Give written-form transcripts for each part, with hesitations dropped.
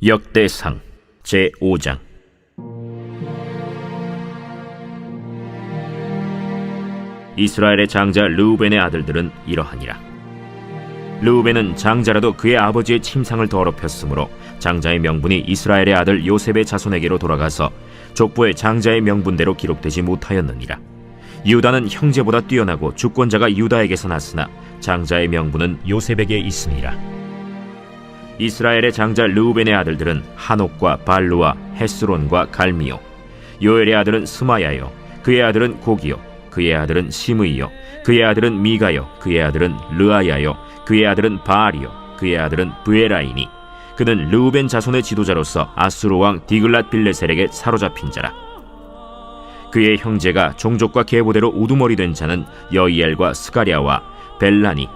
역대상 제5장. 이스라엘의 장자 르우벤의 아들들은 이러하니라. 르우벤은 장자라도 그의 아버지의 침상을 더럽혔으므로 장자의 명분이 이스라엘의 아들 요셉의 자손에게로 돌아가서 족보의 장자의 명분대로 기록되지 못하였느니라. 유다는 형제보다 뛰어나고 주권자가 유다에게서 났으나 장자의 명분은 요셉에게 있으니라. 이스라엘의 장자 르우벤의 아들들은 하녹과 발루와 헤스론과 갈미요. 요엘의 아들은 스마야요. 그의 아들은 고기요. 그의 아들은 시므이요. 그의 아들은 미가요. 그의 아들은 르아야요. 그의 아들은 바알이요. 그의 아들은 브에라이니. 그는 르우벤 자손의 지도자로서 아수르 왕 디글랏 빌레셀에게 사로잡힌 자라. 그의 형제가 종족과 계보대로 우두머리 된 자는 여이엘과 스가랴와 벨라니.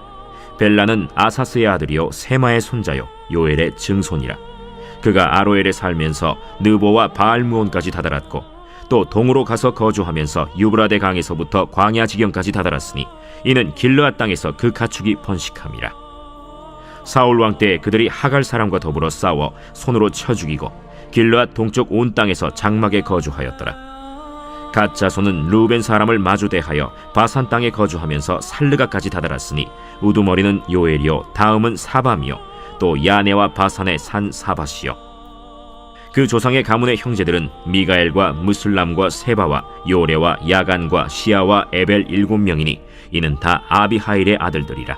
벨라는 아사스의 아들이요 세마의 손자요 요엘의 증손이라. 그가 아로엘에 살면서 느보와 바알무온까지 다다랐고 또 동으로 가서 거주하면서 유브라데 강에서부터 광야 지경까지 다다랐으니 이는 길르앗 땅에서 그 가축이 번식함이라. 사울 왕 때 그들이 하갈 사람과 더불어 싸워 손으로 쳐 죽이고 길르앗 동쪽 온 땅에서 장막에 거주하였더라. 갓 자손은 르우벤 사람을 마주대하여 바산 땅에 거주하면서 살르가까지 다다랐으니 우두머리는 요엘이요 다음은 사밤이요 또 야네와 바산의 산 사밧이요. 그 조상의 가문의 형제들은 미가엘과 무슬람과 세바와 요레와 야간과 시아와 에벨 7명이니 이는 다 아비하일의 아들들이라.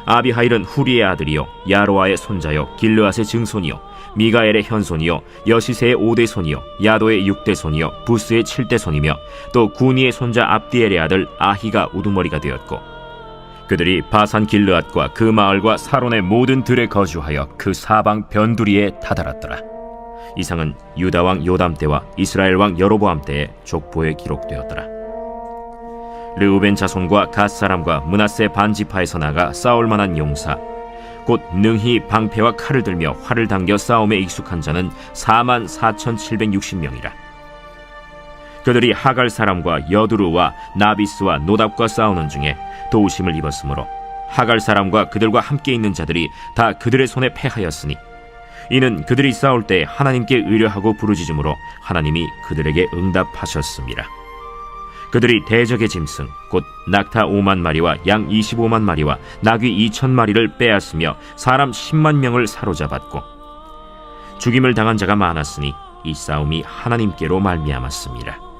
아비하일은 후리의 아들이요 야로아의 손자요 길르앗의 증손이요 미가엘의 현손이요 여시세의 5대 손이요 야도의 6대 손이요 부스의 7대 손이며 또 구니의 손자 압디엘의 아들 아히가 우두머리가 되었고 그들이 바산 길르앗과 그 마을과 사론의 모든 들에 거주하여 그 사방 변두리에 다다랐더라. 이상은 유다 왕 요담 때와 이스라엘 왕 여로보암 때의 족보에 기록되었더라. 르우벤 자손과 갓 사람과 므낫세 반지파에서 나가 싸울 만한 용사 곧 능히 방패와 칼을 들며 활을 당겨 싸움에 익숙한 자는 44,760명이라. 그들이 하갈 사람과 여두루와 나비스와 노답과 싸우는 중에 도우심을 입었으므로 하갈 사람과 그들과 함께 있는 자들이 다 그들의 손에 패하였으니 이는 그들이 싸울 때 하나님께 의뢰하고 부르짖음으로 하나님이 그들에게 응답하셨습니다. 그들이 대적의 짐승 곧 낙타 5만 마리와 양 25만 마리와 나귀 2,000마리를 빼앗으며 사람 10만 명을 사로잡았고 죽임을 당한 자가 많았으니 이 싸움이 하나님께로 말미암았습니다.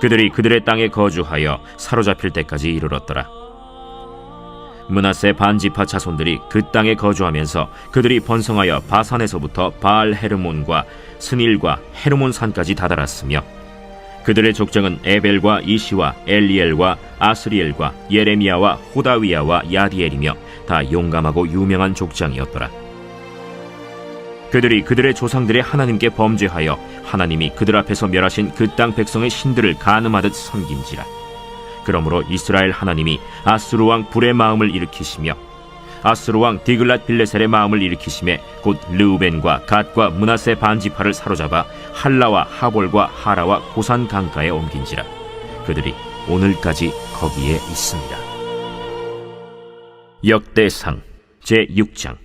그들이 그들의 땅에 거주하여 사로잡힐 때까지 이르렀더라. 므낫세 반지파 자손들이 그 땅에 거주하면서 그들이 번성하여 바산에서부터 바알 헤르몬과 스닐과 헤르몬 산까지 다다랐으며 그들의 족장은 에벨과 이시와 엘리엘과 아스리엘과 예레미야와 호다위야와 야디엘이며 다 용감하고 유명한 족장이었더라. 그들이 그들의 조상들의 하나님께 범죄하여 하나님이 그들 앞에서 멸하신 그 땅 백성의 신들을 간음하듯 섬긴지라. 그러므로 이스라엘 하나님이 아수르 왕 불의 마음을 일으키시며 아수르 왕 디글랏 빌레셀의 마음을 일으키심에 곧 르우벤과 갓과 므낫세 반지파를 사로잡아 할라와 하볼과 하라와 고산 강가에 옮긴지라. 그들이 오늘까지 거기에 있습니다. 역대상 제6장.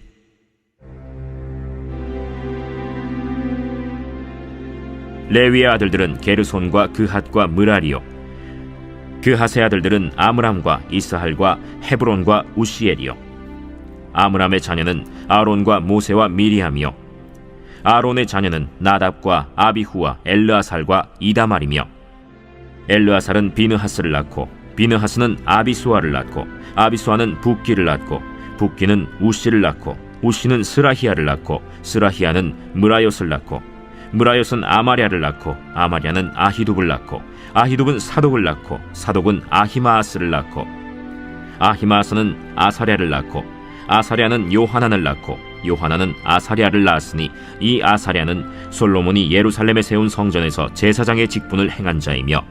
레위의 아들들은 게르손과 그핫과 므라리요. 그핫의 아들들은 아므람과 이스할과 헤브론과 우시엘이요. 아므람의 자녀는 아론과 모세와 미리암이요. 아론의 자녀는 나답과 아비후와 엘르아살과 이다말이며 엘르아살은 비느하스를 낳고 비느하스는 아비수아를 낳고 아비수아는 붓기를 낳고 붓기는 우시를 낳고 우시는 스라히야를 낳고 스라히야는 므라옅을 낳고 므라옅은 아마랴를 낳고 아마랴는 아히둡을 낳고 아히둡은 사독을 낳고 사독은 아히마아스를 낳고 아히마아스는 아사랴를 낳고 아사랴는 요하난을 낳고 요하난은 아사랴를 낳았으니 이 아사랴는 솔로몬이 예루살렘에 세운 성전에서 제사장의 직분을 행한 자이며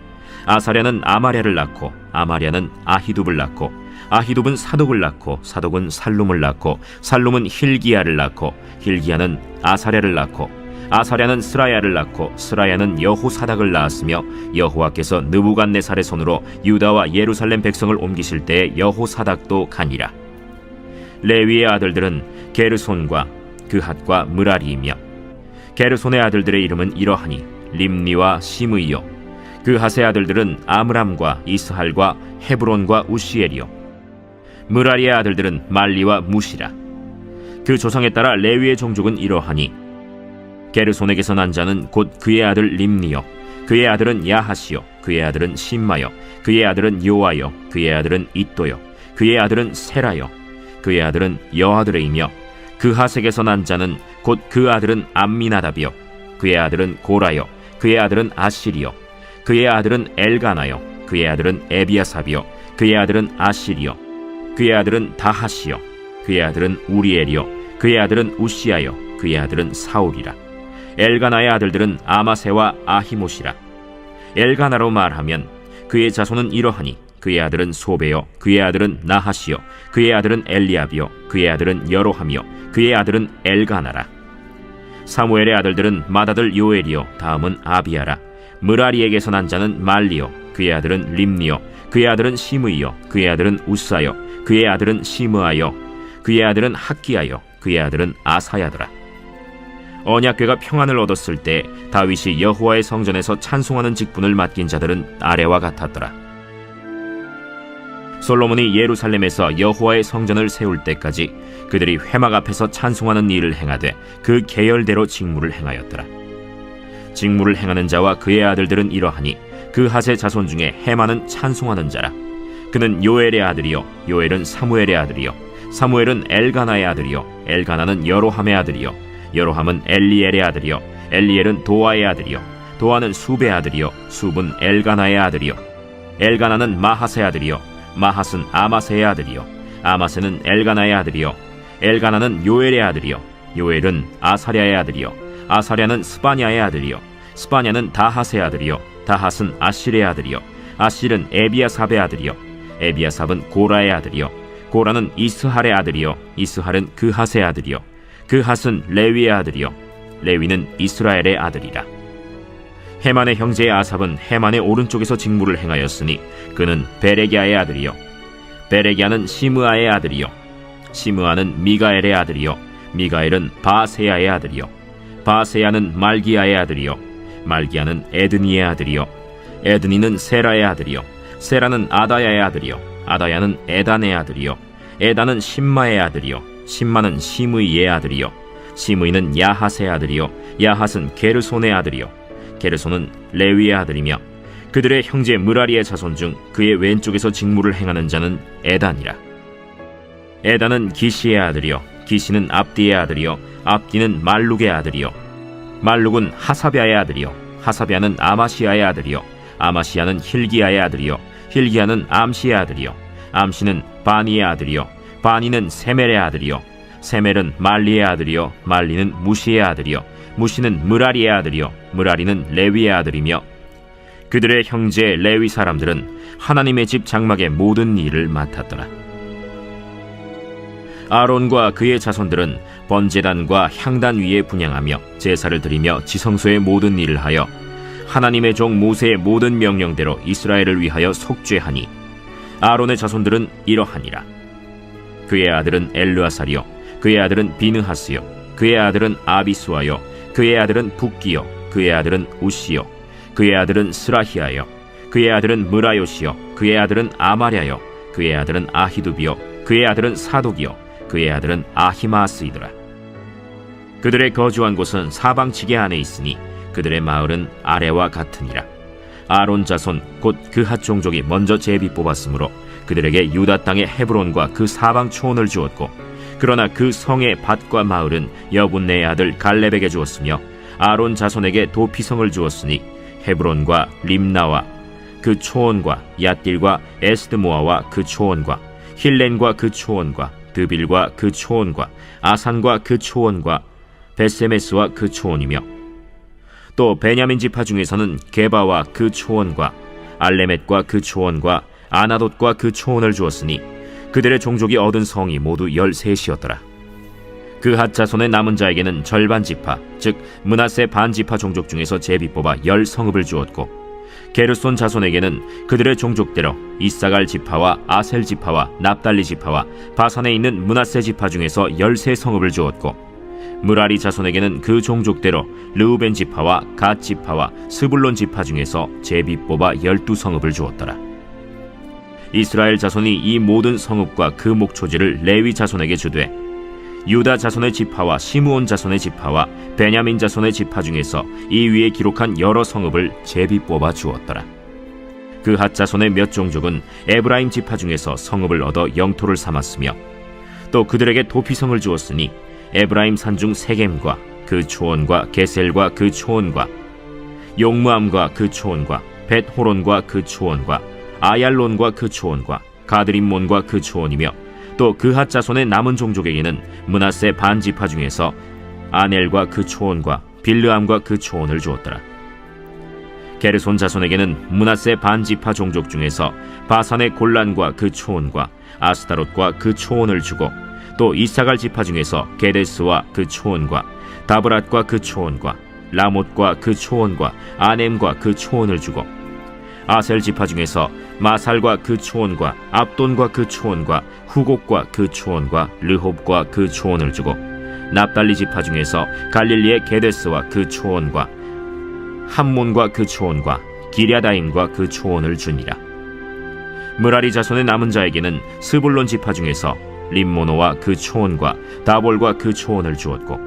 아사랴는 아마랴를 낳고 아마랴는 아히둡을 낳고 아히둡은 사독을 낳고 사독은 살룸을 낳고 살룸은 힐기야를 낳고 힐기야는 아사랴를 낳고 아사랴는 스라야를 낳고 스라야는 여호사닥을 낳았으며 여호와께서 느부갓네살의 손으로 유다와 예루살렘 백성을 옮기실 때에 여호사닥도 가니라. 레위의 아들들은 게르손과 그핫과 므라리이며 게르손의 아들들의 이름은 이러하니 림니와 시므이요 그핫의 아들들은 아므람과 이스할과 헤브론과 우시엘이요 므라리의 아들들은 말리와 무시라. 그 조상에 따라 레위의 종족은 이러하니 게르손에게서 난 자는 곧 그의 아들 림니요 그의 아들은 야하시요 그의 아들은 심마요 그의 아들은 요아요 그의 아들은 잇도요 그의 아들은 세라요 그의 아들은 여아들이며 그핫에게서 난 자는 곧 그 아들은 암미나답이요 그의 아들은 고라요 그의 아들은 아실이요 그의 아들은 엘가나요 그의 아들은 에비아삽이요 그의 아들은 아실이요 그의 아들은 다하시요 그의 아들은 우리엘이요 그의 아들은 우시아요 그의 아들은 사울이라. 엘가나의 아들들은 아마세와 아히못이라. 엘가나로 말하면 그의 자손은 이러하니 그의 아들은 소베요 그의 아들은 나하시요 그의 아들은 엘리압이요 그의 아들은 여로함이요 그의 아들은 엘가나라. 사무엘의 아들들은 맏아들 요엘이요 다음은 아비아라. 므라리에게서 난 자는 말리요 그의 아들은 림니요 그의 아들은 시므이요 그의 아들은 우사요 그의 아들은 시므아요 그의 아들은 학기야요 그의 아들은 아사야더라. 언약궤가 평안을 얻었을 때 다윗이 여호와의 성전에서 찬송하는 직분을 맡긴 자들은 아래와 같았더라. 솔로몬이 예루살렘에서 여호와의 성전을 세울 때까지 그들이 회막 앞에서 찬송하는 일을 행하되 그 계열대로 직무를 행하였더라. 직무를 행하는 자와 그의 아들들은 이러하니 그핫의 자손 중에 헤만은 찬송하는 자라. 그는 요엘의 아들이요 요엘은 사무엘의 아들이요 사무엘은 엘가나의 아들이요 엘가나는 여로함의 아들이요 여로함은 엘리엘의 아들이요 엘리엘은 도아의 아들이요 도아는 숲의 아들이요 숲은 엘가나의 아들이요 엘가나는 마핫의 아들이요 마핫은 아마세의 아들이요 아마세는 엘가나의 아들이요 엘가나는 요엘의 아들이요 요엘은 아사랴의 아들이요 아사랴는 스바냐의 아들이요 스바냐는 다핫의 아들이요 다핫은 아실의 아들이요 아실은 에비아삽의 아들이요 에비아삽은 고라의 아들이요 고라는 이스할의 아들이요 이스할은 그핫의 아들이요 그핫은 레위의 아들이요 레위는 이스라엘의 아들이라. 헤만의 형제 아삽은 헤만의 오른쪽에서 직무를 행하였으니 그는 베레기야의 아들이요 베레기야는 시므아의 아들이요 시므아는 미가엘의 아들이요 미가엘은 바세야의 아들이요 바세야는 말기야의 아들이요 말기야는 에드니의 아들이요 에드니는 세라의 아들이요 세라는 아다야의 아들이요 아다야는 에단의 아들이요 에단은 심마의 아들이요 심마는 시므이의 아들이요 시므이는 야핫의 아들이요 야핫은 게르손의 아들이요 게르손은 레위의 아들이며 그들의 형제 므라리의 자손 중 그의 왼쪽에서 직무를 행하는 자는 에단이라. 에단은 기시의 아들이요 기시는 압디의 아들이요 압디는 말룩의 아들이요 말룩은 하사비아의 아들이요 하사비아는 아마시아의 아들이요 아마시아는 힐기야의 아들이요 힐기야는 암시의 아들이요 암시는 바니의 아들이요 바니는 세멜의 아들이요 세멜은 말리의 아들이요 말리는 무시의 아들이요 무시는 므라리의 아들이요 므라리는 레위의 아들이며 그들의 형제 레위 사람들은 하나님의 집 장막의 모든 일을 맡았더라. 아론과 그의 자손들은 번제단과 향단 위에 분향하며 제사를 드리며 지성소의 모든 일을 하여 하나님의 종 모세의 모든 명령대로 이스라엘을 위하여 속죄하니 아론의 자손들은 이러하니라. 그의 아들은 엘르아살이요 그의 아들은 비느하스요 그의 아들은 아비수아요 그의 아들은 붓기요 그의 아들은 우시요 그의 아들은 스라히아요 그의 아들은 므라요시요 그의 아들은 아마랴요 그의 아들은 아히두비요 그의 아들은 사독이요 그의 아들은 아히마스이더라. 그들의 거주한 곳은 사방지게 안에 있으니 그들의 마을은 아래와 같으니라. 아론 자손 곧 그핫 종족이 먼저 제비 뽑았으므로 그들에게 유다 땅의 헤브론과 그 사방 초원을 주었고 그러나 그 성의 밭과 마을은 여분네의 아들 갈렙에게 주었으며 아론 자손에게 도피성을 주었으니 헤브론과 림나와 그 초원과 얏딜과 에스드모아와 그 초원과 힐렌과 그 초원과 드빌과 그 초원과 아산과 그 초원과 베세메스와 그 초원이며 또 베냐민 지파 중에서는 게바와 그 초원과 알레멧과 그 초원과 아나돗과 그 초원을 주었으니 그들의 종족이 얻은 성이 모두 13이었더라. 그핫 자손의 남은 자에게는 절반 지파 즉 므낫세 반 지파 종족 중에서 제비 뽑아 10성읍을 주었고 게르손 자손에게는 그들의 종족대로 이사갈 지파와 아셀 지파와 납달리 지파와 바산에 있는 므낫세 지파 중에서 13성읍을 주었고 므라리 자손에게는 그 종족대로 르우벤 지파와 갓 지파와 스불론 지파 중에서 제비 뽑아 12성읍을 주었더라. 이스라엘 자손이 이 모든 성읍과 그 목초지를 레위 자손에게 주되 유다 자손의 지파와 시므온 자손의 지파와 베냐민 자손의 지파 중에서 이 위에 기록한 여러 성읍을 제비 뽑아 주었더라. 그 핫 자손의 몇 종족은 에브라임 지파 중에서 성읍을 얻어 영토를 삼았으며 또 그들에게 도피성을 주었으니 에브라임 산중 세겜과 그 초원과 게셀과 그 초원과 용무암과 그 초원과 벳호론과 그 초원과 아얄론과 그 초원과 가드림몬과 그 초원이며 또 그핫 자손의 남은 종족에게는 므낫세 반 지파 중에서 아넬과 그 초원과 빌르암과 그 초원을 주었더라. 게르손 자손에게는 므낫세 반 지파 종족 중에서 바산의 골란과 그 초원과 아스타롯과 그 초원을 주고 또 이사갈 지파 중에서 게데스와 그 초원과 다브랏과 그 초원과 라못과 그 초원과 아넴과 그 초원을 주고 아셀 지파 중에서 마살과 그 초원과 압돈과 그 초원과 후곡과 그 초원과 르홉과 그 초원을 주고 납달리 지파 중에서 갈릴리의 게데스와 그 초원과 함몬과 그 초원과 기랴다임과 그 초원을 주니라. 므라리 자손의 남은 자에게는 스불론 지파 중에서 림모노와 그 초원과 다볼과 그 초원을 주었고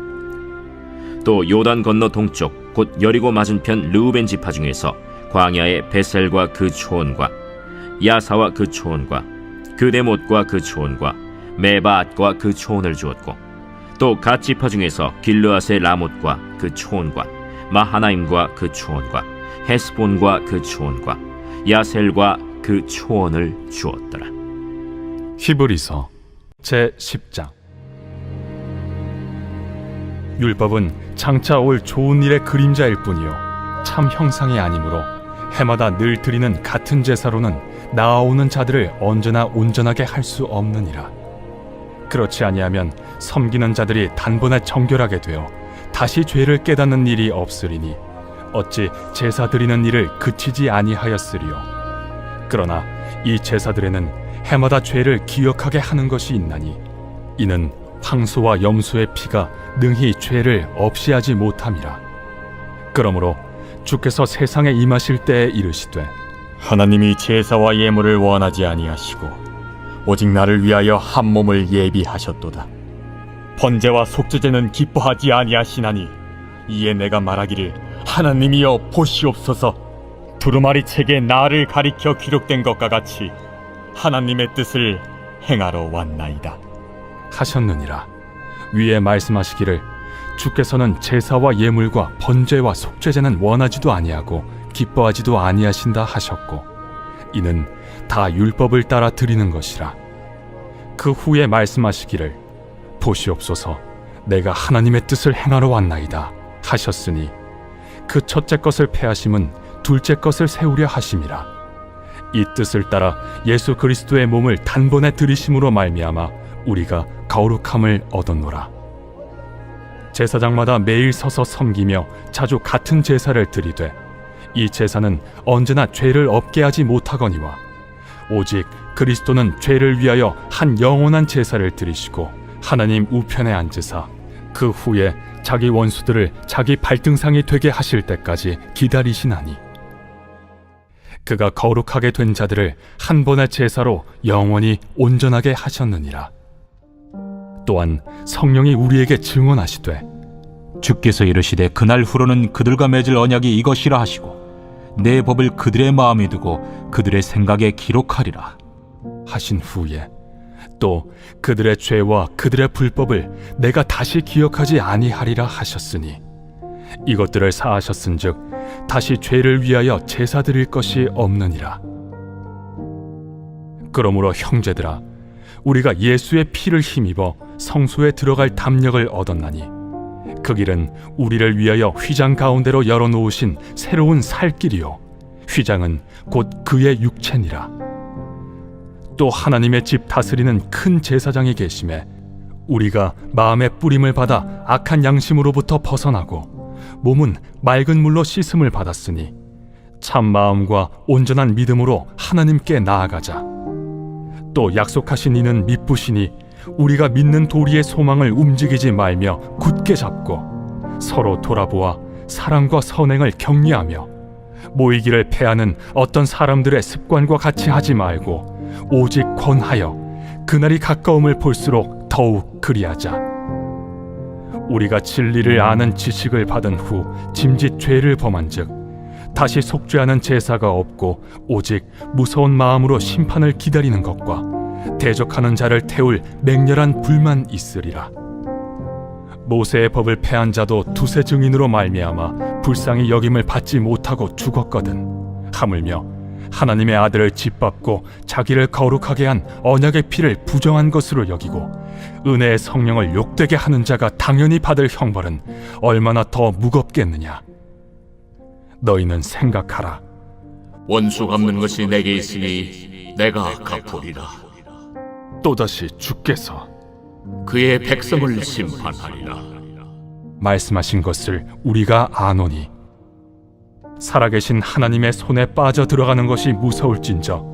또 요단 건너 동쪽 곧 여리고 맞은편 르우벤 지파 중에서 광야의 베셀과 그 초원과 야사와 그 초원과 그데못과 그 초원과 메바앗과 그 초원을 주었고 또 갓 지파 중에서 길르앗의 라못과 그 초원과 마하나임과 그 초원과 헤스본과 그 초원과 야셀과 그 초원을 주었더라. 히브리서 제10장. 율법은 장차 올 좋은 일의 그림자일 뿐이요 참 형상이 아니므로 해마다 늘 드리는 같은 제사로는 나아오는 자들을 언제나 온전하게 할 수 없느니라. 그렇지 아니하면 섬기는 자들이 단번에 정결하게 되어 다시 죄를 깨닫는 일이 없으리니 어찌 제사 드리는 일을 그치지 아니하였으리요. 그러나 이 제사들에는 해마다 죄를 기억하게 하는 것이 있나니 이는 황소와 염소의 피가 능히 죄를 없이 하지 못함이라. 그러므로 주께서 세상에 임하실 때에 이르시되 하나님이 제사와 예물을 원하지 아니하시고 오직 나를 위하여 한 몸을 예비하셨도다. 번제와 속죄제는 기뻐하지 아니하시나니 이에 내가 말하기를 하나님이여 보시옵소서. 두루마리 책에 나를 가리켜 기록된 것과 같이 하나님의 뜻을 행하러 왔나이다 하셨느니라. 위에 말씀하시기를 주께서는 제사와 예물과 번제와 속죄제는 원하지도 아니하고 기뻐하지도 아니하신다 하셨고 이는 다 율법을 따라 드리는 것이라. 그 후에 말씀하시기를 보시옵소서 내가 하나님의 뜻을 행하러 왔나이다 하셨으니 그 첫째 것을 패하심은 둘째 것을 세우려 하심이라. 이 뜻을 따라 예수 그리스도의 몸을 단번에 들이심으로 말미암아 우리가 거룩함을 얻었노라. 제사장마다 매일 서서 섬기며 자주 같은 제사를 드리되 이 제사는 언제나 죄를 없게 하지 못하거니와 오직 그리스도는 죄를 위하여 한 영원한 제사를 드리시고 하나님 우편에 앉으사 그 후에 자기 원수들을 자기 발등상이 되게 하실 때까지 기다리시나니 그가 거룩하게 된 자들을 한 번의 제사로 영원히 온전하게 하셨느니라. 또한 성령이 우리에게 증언하시되 주께서 이르시되 그날 후로는 그들과 맺을 언약이 이것이라 하시고 내 법을 그들의 마음에 두고 그들의 생각에 기록하리라 하신 후에 또 그들의 죄와 그들의 불법을 내가 다시 기억하지 아니하리라 하셨으니 이것들을 사하셨은즉 다시 죄를 위하여 제사 드릴 것이 없느니라. 그러므로 형제들아 우리가 예수의 피를 힘입어 성소에 들어갈 담력을 얻었나니 그 길은 우리를 위하여 휘장 가운데로 열어놓으신 새로운 살 길이요 휘장은 곧 그의 육체니라. 또 하나님의 집 다스리는 큰 제사장이 계심에 우리가 마음의 뿌림을 받아 악한 양심으로부터 벗어나고 몸은 맑은 물로 씻음을 받았으니 참 마음과 온전한 믿음으로 하나님께 나아가자. 또 약속하신 이는 미쁘시니 우리가 믿는 도리의 소망을 움직이지 말며 굳게 잡고 서로 돌아보아 사랑과 선행을 격려하며 모이기를 패하는 어떤 사람들의 습관과 같이 하지 말고 오직 권하여 그날이 가까움을 볼수록 더욱 그리하자. 우리가 진리를 아는 지식을 받은 후 짐짓 죄를 범한즉 다시 속죄하는 제사가 없고 오직 무서운 마음으로 심판을 기다리는 것과 대적하는 자를 태울 맹렬한 불만 있으리라. 모세의 법을 패한 자도 두세 증인으로 말미암아 불쌍히 여김을 받지 못하고 죽었거든. 하물며 하나님의 아들을 짓밟고 자기를 거룩하게 한 언약의 피를 부정한 것으로 여기고 은혜의 성령을 욕되게 하는 자가 당연히 받을 형벌은 얼마나 더 무겁겠느냐. 너희는 생각하라. 원수 갚는 것이 내게 있으니 내가 갚으리라. 또다시 주께서 그의 백성을 심판하리라. 말씀하신 것을 우리가 아노니 살아계신 하나님의 손에 빠져 들어가는 것이 무서울진저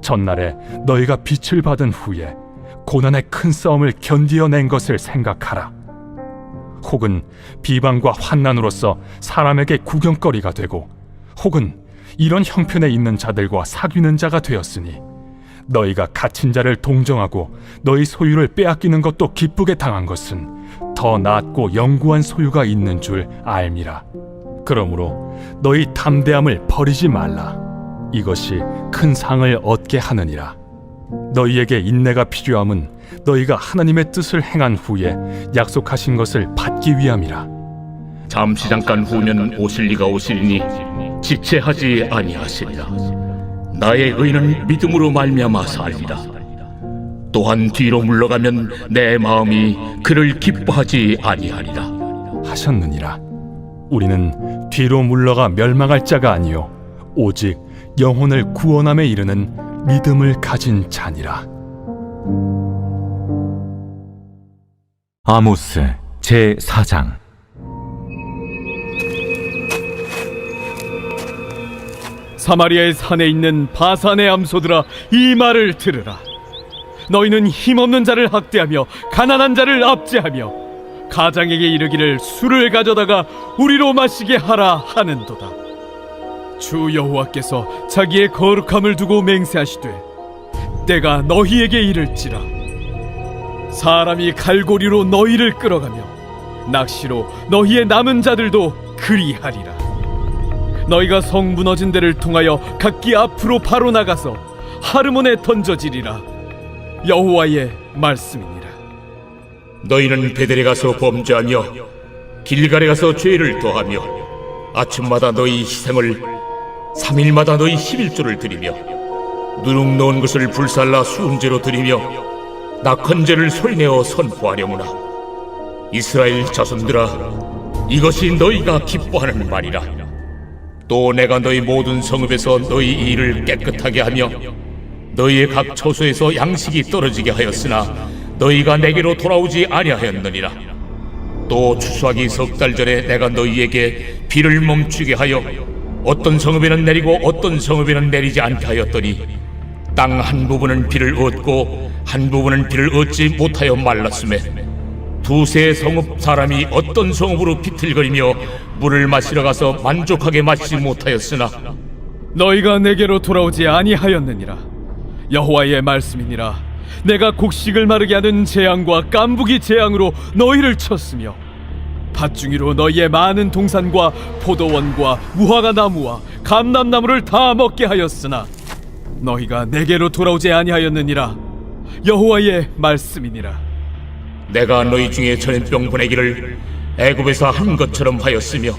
전날에 너희가 빛을 받은 후에 고난의 큰 싸움을 견디어낸 것을 생각하라. 혹은 비방과 환난으로서 사람에게 구경거리가 되고 혹은 이런 형편에 있는 자들과 사귀는 자가 되었으니 너희가 갇힌 자를 동정하고 너희 소유를 빼앗기는 것도 기쁘게 당한 것은 더 낫고 영구한 소유가 있는 줄 알미라. 그러므로 너희 담대함을 버리지 말라. 이것이 큰 상을 얻게 하느니라. 너희에게 인내가 필요함은 너희가 하나님의 뜻을 행한 후에 약속하신 것을 받기 위함이라. 잠시 잠깐 후면 오실 이가 오시리니 지체하지 아니하시리라. 나의 의는 믿음으로 말미암아 살리라. 또한 뒤로 물러가면 내 마음이 그를 기뻐하지 아니하리라 하셨느니라. 우리는 뒤로 물러가 멸망할 자가 아니요 오직 영혼을 구원함에 이르는 믿음을 가진 자니라. 아모스 제4장. 사마리아의 산에 있는 바산의 암소들아, 이 말을 들으라. 너희는 힘없는 자를 학대하며 가난한 자를 압제하며 가장에게 이르기를 술을 가져다가 우리로 마시게 하라 하는도다. 주 여호와께서 자기의 거룩함을 두고 맹세하시되 때가 너희에게 이를지라. 사람이 갈고리로 너희를 끌어가며 낚시로 너희의 남은 자들도 그리하리라. 너희가 성 무너진 데를 통하여 각기 앞으로 바로 나가서 하르몬에 던져지리라. 여호와의 말씀이니라. 너희는 베델에 가서 범죄하며 길갈에 가서 죄를 더하며 아침마다 너희 희생을 3일마다 너희 11조를 드리며 누룩 놓은 것을 불살라 수음제로 드리며 낙헌제를 소리내어 선포하려무나. 이스라엘 자손들아, 이것이 너희가 기뻐하는 말이라. 또 내가 너희 모든 성읍에서 너희 일을 깨끗하게 하며 너희의 각 처소에서 양식이 떨어지게 하였으나 너희가 내게로 돌아오지 아니하였느니라. 또 추수하기 석 달 전에 내가 너희에게 비를 멈추게 하여 어떤 성읍에는 내리고 어떤 성읍에는 내리지 않게 하였더니 땅 한 부분은 비를 얻고 한 부분은 비를 얻지 못하여 말랐음에 두세 성읍 사람이 어떤 성읍으로 비틀거리며 물을 마시러 가서 만족하게 마시지 못하였으나 너희가 내게로 돌아오지 아니하였느니라. 여호와의 말씀이니라. 내가 곡식을 마르게 하는 재앙과 깐부기 재앙으로 너희를 쳤으며 밭중이로 너희의 많은 동산과 포도원과 무화과 나무와 감람나무를 다 먹게 하였으나 너희가 내게로 돌아오지 아니하였느니라. 여호와의 말씀이니라. 내가 너희 중에 전염병 보내기를 애굽에서 한 것처럼 하였으며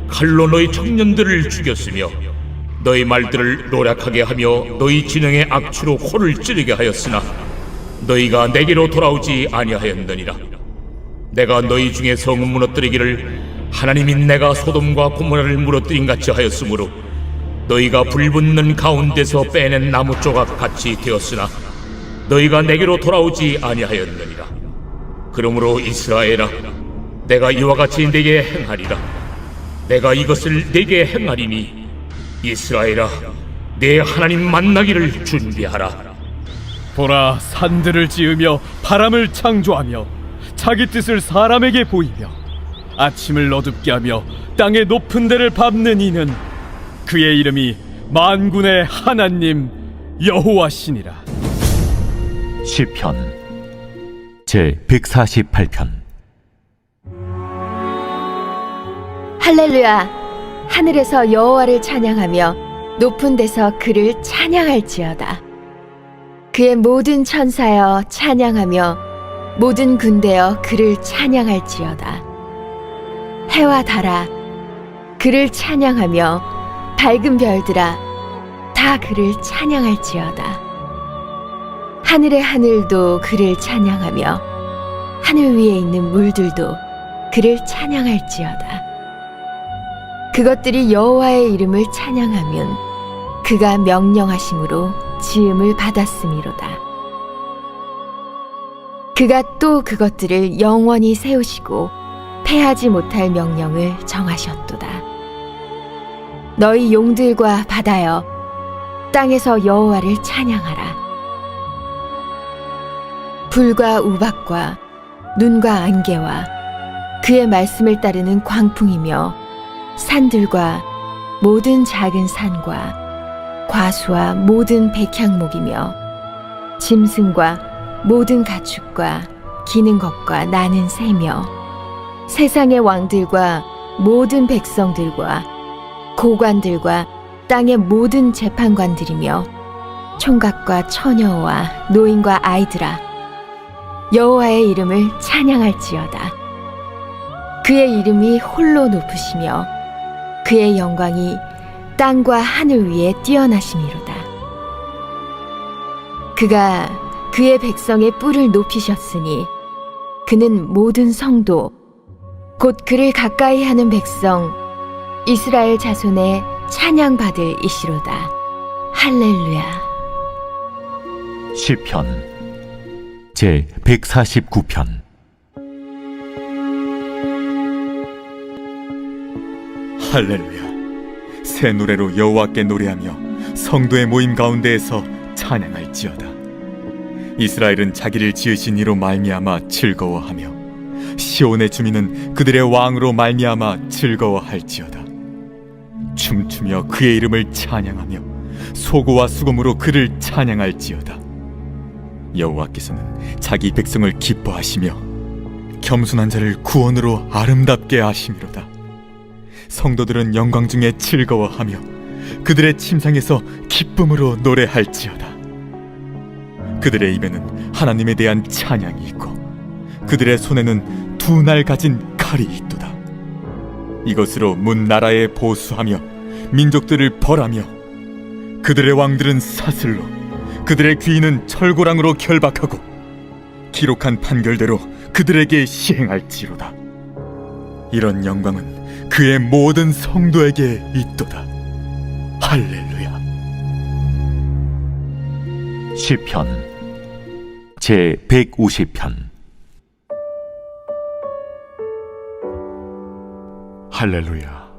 칼로 너희 청년들을 죽였으며 너희 말들을 노략하게 하며 너희 진영의 악취로 코를 찌르게 하였으나 너희가 내게로 돌아오지 아니하였느니라. 내가 너희 중에 성을 무너뜨리기를 하나님이 내가 소돔과 고모라를 무너뜨린 같이 하였으므로 너희가 불붙는 가운데서 빼낸 나무 조각 같이 되었으나 너희가 내게로 돌아오지 아니하였느니라. 그러므로 이스라엘아, 내가 이와 같이 네게 행하리라. 내가 이것을 네게 행하리니 이스라엘아, 내 하나님 만나기를 준비하라. 보라, 산들을 지으며 바람을 창조하며 자기 뜻을 사람에게 보이며 아침을 어둡게 하며 땅의 높은 데를 밟는 이는 그의 이름이 만군의 하나님 여호와시니라. 시편 제 148편. 할렐루야. 하늘에서 여호와를 찬양하며 높은 데서 그를 찬양할지어다. 그의 모든 천사여 찬양하며 모든 군대여 그를 찬양할지어다. 해와 달아 그를 찬양하며 밝은 별들아 다 그를 찬양할지어다. 하늘의 하늘도 그를 찬양하며 하늘 위에 있는 물들도 그를 찬양할지어다. 그것들이 여호와의 이름을 찬양하면 그가 명령하심으로 지음을 받았음이로다. 그가 또 그것들을 영원히 세우시고 패하지 못할 명령을 정하셨도다. 너희 용들과 바다여 땅에서 여호와를 찬양하라. 불과 우박과 눈과 안개와 그의 말씀을 따르는 광풍이며 산들과 모든 작은 산과 과수와 모든 백향목이며 짐승과 모든 가축과 기는 것과 나는 새며 세상의 왕들과 모든 백성들과 고관들과 땅의 모든 재판관들이며 총각과 처녀와 노인과 아이들아 여호와의 이름을 찬양할지어다. 그의 이름이 홀로 높으시며 그의 영광이 땅과 하늘 위에 뛰어나심이로다. 그가 그의 백성의 뿔을 높이셨으니 그는 모든 성도 곧 그를 가까이 하는 백성 이스라엘 자손의 찬양받을 이시로다. 할렐루야. 시편 제 149편. 할렐루야. 새 노래로 여호와께 노래하며 성도의 모임 가운데에서 찬양할지어다. 이스라엘은 자기를 지으신 이로 말미암아 즐거워하며 시온의 주민은 그들의 왕으로 말미암아 즐거워할지어다. 춤추며 그의 이름을 찬양하며 소고와 수금으로 그를 찬양할지어다. 여호와께서는 자기 백성을 기뻐하시며 겸손한 자를 구원으로 아름답게 하심이로다. 성도들은 영광 중에 즐거워하며 그들의 침상에서 기쁨으로 노래할지어다. 그들의 입에는 하나님에 대한 찬양이 있고 그들의 손에는 두 날 가진 칼이 있도다. 이것으로 문 나라에 보수하며 민족들을 벌하며 그들의 왕들은 사슬로 그들의 귀인은 철고랑으로 결박하고 기록한 판결대로 그들에게 시행할지로다. 이런 영광은 그의 모든 성도에게 있도다. 할렐루야. 시편 제 150편. 할렐루야.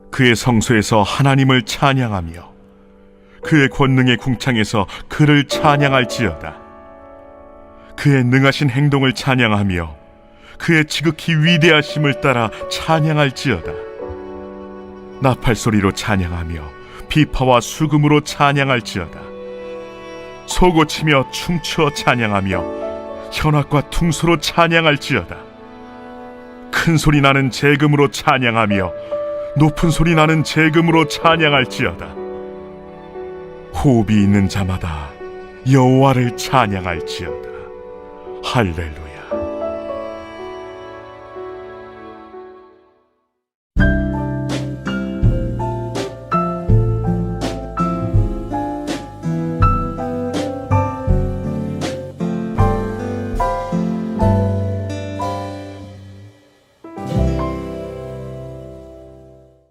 그의 성소에서 하나님을 찬양하며 그의 권능의 궁창에서 그를 찬양할지어다. 그의 능하신 행동을 찬양하며 그의 지극히 위대하심을 따라 찬양할지어다. 나팔소리로 찬양하며 비파와 수금으로 찬양할지어다. 소고치며 춤추어 찬양하며 현악과 퉁소로 찬양할지어다. 큰 소리 나는 재금으로 찬양하며 높은 소리 나는 재금으로 찬양할지어다. 호흡이 있는 자마다 여호와를 찬양할지어다. 할렐루야.